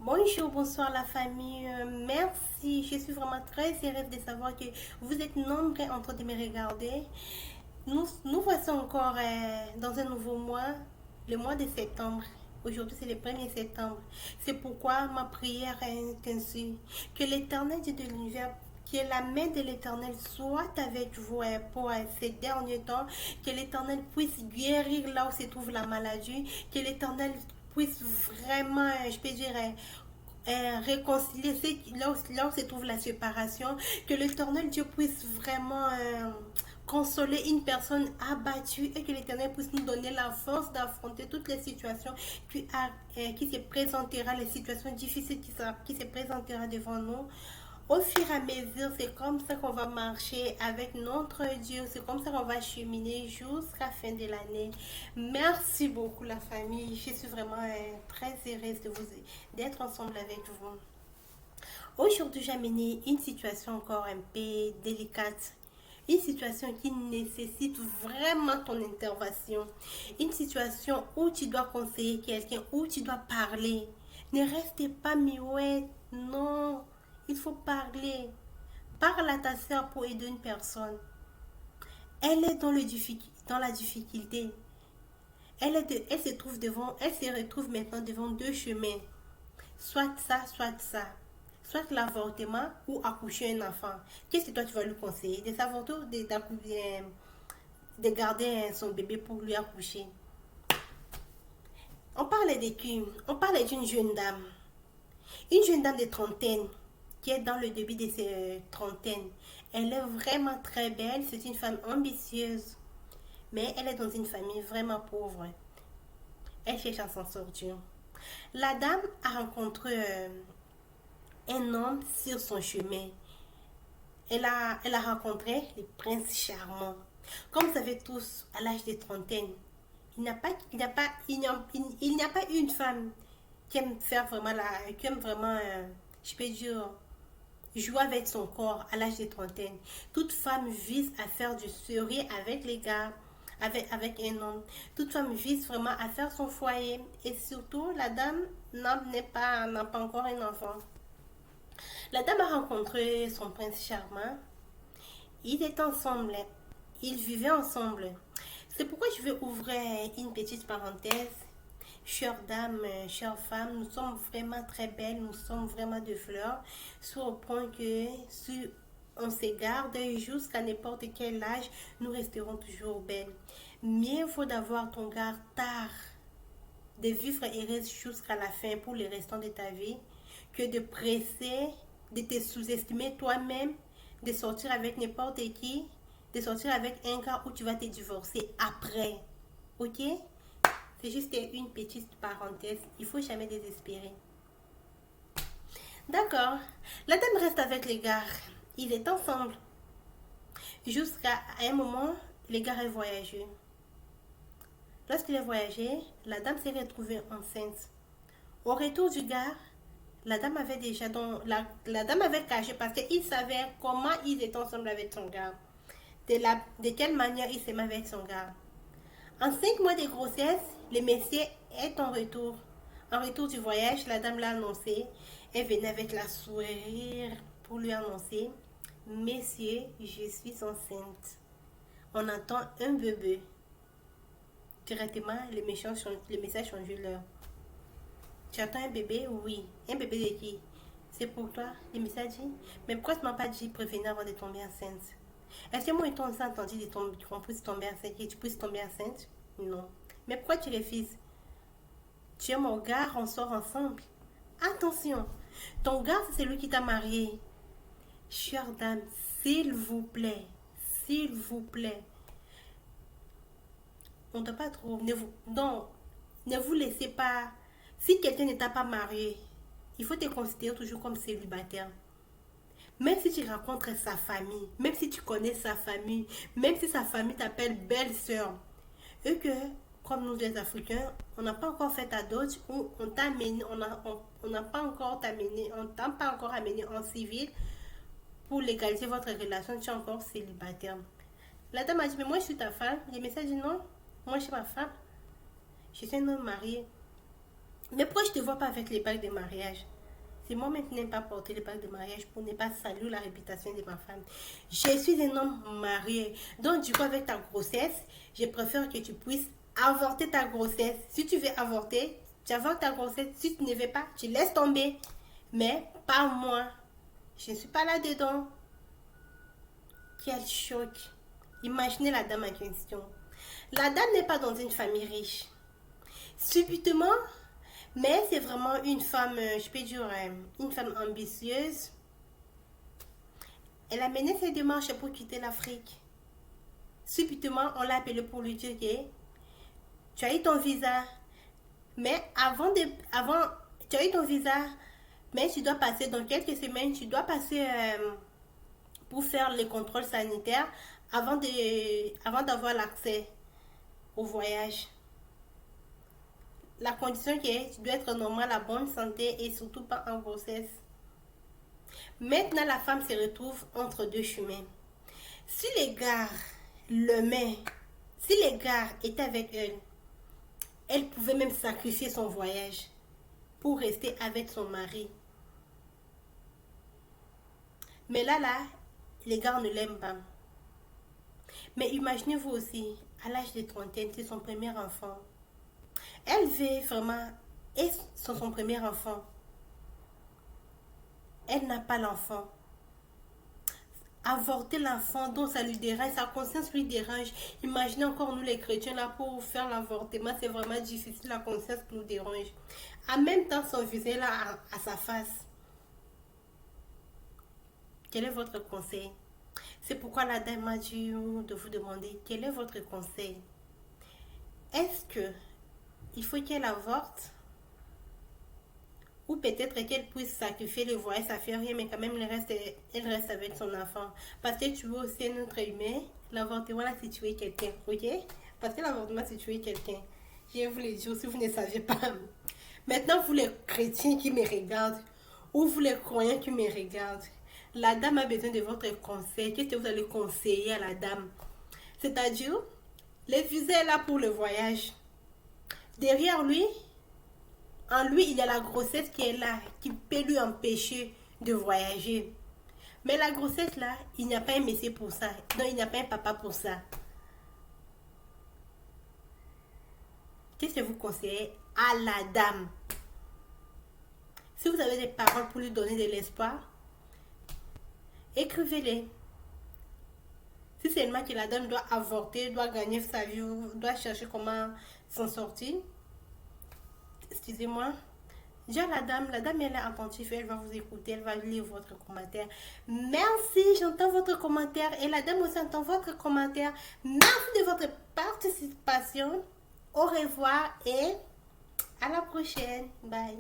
Bonjour, bonsoir la famille. Merci. Je suis vraiment très heureuse de savoir que vous êtes nombreux en train de me regarder. Nous voici encore dans un nouveau mois, le mois de septembre. Aujourd'hui, c'est le 1er septembre. C'est pourquoi ma prière est ainsi. Que l'Éternel Dieu de l'univers, que la main de l'Éternel soit avec vous pour ces derniers temps. Que l'Éternel puisse guérir là où se trouve la maladie. Que l'Éternel puisse vraiment, je peux dire, réconcilier là où se trouve la séparation. Que l'Éternel Dieu puisse vraiment consoler une personne abattue et que l'Éternel puisse nous donner la force d'affronter toutes les situations qui se présentera, les situations difficiles qui se présentera devant nous. Au fur et à mesure, c'est comme ça qu'on va marcher avec notre Dieu. C'est comme ça qu'on va cheminer jusqu'à la fin de l'année. Merci beaucoup la famille. Je suis vraiment très heureuse d'être ensemble avec vous. Aujourd'hui, j'ai amené une situation encore un peu délicate. Une situation qui nécessite vraiment ton intervention. Une situation où tu dois conseiller quelqu'un, où tu dois parler. Ne restez pas muette. Non, il faut parler. Parle à ta soeur pour aider une personne. Elle est dans la difficulté. Elle se retrouve maintenant devant deux chemins. Soit ça, soit ça. Soit l'avortement ou accoucher un enfant. Qu'est-ce que toi tu vas lui conseiller? De s'avorter ou de garder son bébé pour lui accoucher? On parlait de qui? On parlait d'une jeune dame. Une jeune dame de trentaine qui est dans le début de ses trentaines. Elle est vraiment très belle. C'est une femme ambitieuse. Mais elle est dans une famille vraiment pauvre. Elle cherche à s'en sortir. La dame a rencontré un homme sur son chemin. Elle a rencontré le prince charmant. Comme vous savez tous, à l'âge de trentaine, il n'y a pas une femme qui aime faire vraiment qui aime vraiment, je peux dire, jouer avec son corps à l'âge de trentaine. Toute femme vise à faire du sérieux avec les gars, avec un homme. Toute femme vise vraiment à faire son foyer. Et surtout, la dame n'a pas encore un enfant. La dame a rencontré son prince charmant. Ils étaient ensemble. Ils vivaient ensemble. C'est pourquoi je vais ouvrir une petite parenthèse. Chère dame, chère femme, nous sommes vraiment très belles, nous sommes vraiment de fleurs, sur le point que si on se garde jusqu'à n'importe quel âge, nous resterons toujours belles. Mieux vaut d'avoir ton garde tard, de vivre heureuse jusqu'à la fin pour le restant de ta vie, que de presser, de te sous-estimer toi-même, de sortir avec n'importe qui, de sortir avec un gars où tu vas te divorcer après. Ok? C'est juste une petite parenthèse. Il faut jamais désespérer. D'accord. La dame reste avec les gars. Ils étaient ensemble. Jusqu'à un moment, les gars ont voyagé. Lorsqu'il a voyagé, la dame s'est retrouvée enceinte. Au retour du gars, la dame avait déjà la dame avait caché parce qu'il savait comment ils étaient ensemble avec son gars. De quelle manière il s'aimait avec son gars. En 5 mois de grossesse, le monsieur est en retour. En retour du voyage, la dame l'a annoncé. Elle venait avec la sourire pour lui annoncer: Monsieur, je suis enceinte. On attend un bébé. Directement, le message change l'heure. Tu attends un bébé? Oui. Un bébé de qui? C'est pour toi. Le message dit: mais pourquoi tu ne m'as pas dit prévenir avant de tomber enceinte? Est-ce que moi et toi on s'est entendu qu'on puisse tomber enceinte et tu puisses tomber enceinte? Non. Mais pourquoi tu refuses? Tu es mon gars, on sort ensemble. Attention, ton gars c'est celui qui t'a marié. Chère dame, s'il vous plaît, s'il vous plaît, on ne doit pas trop. Non, ne vous laissez pas. Si quelqu'un ne t'a pas marié, il faut te considérer toujours comme célibataire. Même si tu rencontres sa famille, même si tu connais sa famille, même si sa famille t'appelle belle-sœur, et que, comme nous les Africains, on n'a pas encore fait ta dot ou on t'a amené, on n'a pas encore t'amené, on t'a pas encore amené en civil pour légaliser votre relation, tu es encore célibataire. La dame a dit: mais moi je suis ta femme. Le message dit: non, moi je suis ma femme. Je suis un homme marié. Mais pourquoi je te vois pas avec les bagues de mariage? C'est moi-même qui n'aime pas porter le bague de mariage pour ne pas salir la réputation de ma femme. Je suis un homme marié. Donc, du coup, avec ta grossesse, je préfère que tu puisses avorter ta grossesse. Si tu veux avorter, tu avortes ta grossesse. Si tu ne veux pas, tu laisses tomber. Mais pas moi. Je ne suis pas là-dedans. Quel choc. Imaginez la dame en question. La dame n'est pas dans une famille riche. Subitement, mais c'est vraiment une femme, je peux dire, une femme ambitieuse. Elle a mené ses démarches pour quitter l'Afrique. Subitement, on l'a appelée pour lui dire que tu as eu ton visa, mais tu as eu ton visa, mais tu dois passer dans quelques semaines, tu dois passer pour faire les contrôles sanitaires avant d'avoir l'accès au voyage. La condition qui est, tu dois être normal, à bonne santé et surtout pas en grossesse. Maintenant, la femme se retrouve entre deux chemins. Si les gars si les gars étaient avec elle, elle pouvait même sacrifier son voyage pour rester avec son mari. Mais là, les gars ne l'aiment pas. Mais imaginez-vous aussi, à l'âge de trentaine, c'est son premier enfant. Elle veut vraiment, et son premier enfant. Elle n'a pas l'enfant. Avorter l'enfant, donc ça lui dérange, sa conscience lui dérange. Imaginez encore nous les chrétiens là pour faire l'avortement, c'est vraiment difficile, la conscience nous dérange. En même temps, son visage là à sa face. Quel est votre conseil? C'est pourquoi la dame m'a dit de vous demander quel est votre conseil. Est-ce que il faut qu'elle avorte? Ou peut-être qu'elle puisse sacrifier le voyage, ça fait rien, mais quand même elle reste avec son enfant. Parce que tu veux aussi un autre humain, l'avortement là c'est tuer quelqu'un, ok? Parce que l'avortement c'est tuer quelqu'un. Je vous le dire si vous ne saviez pas. Maintenant, vous les chrétiens qui me regardent, ou vous les croyants qui me regardent, la dame a besoin de votre conseil. Qu'est-ce que vous allez conseiller à la dame? C'est-à-dire, le visa est là pour le voyage. Derrière lui, en lui, il y a la grossesse qui est là, qui peut lui empêcher de voyager. Mais la grossesse là, il n'y a pas un monsieur pour ça. Non, il n'y a pas un papa pour ça. Qu'est-ce que vous conseillez à la dame? Si vous avez des paroles pour lui donner de l'espoir, écrivez-les. Si seulement que la dame doit avorter, doit gagner sa vie, doit chercher comment s'en sortir, excusez-moi, déjà la dame elle est attentive, elle va vous écouter, elle va lire votre commentaire. Merci, j'entends votre commentaire et la dame aussi entend votre commentaire. Merci de votre participation. Au revoir et à la prochaine. Bye.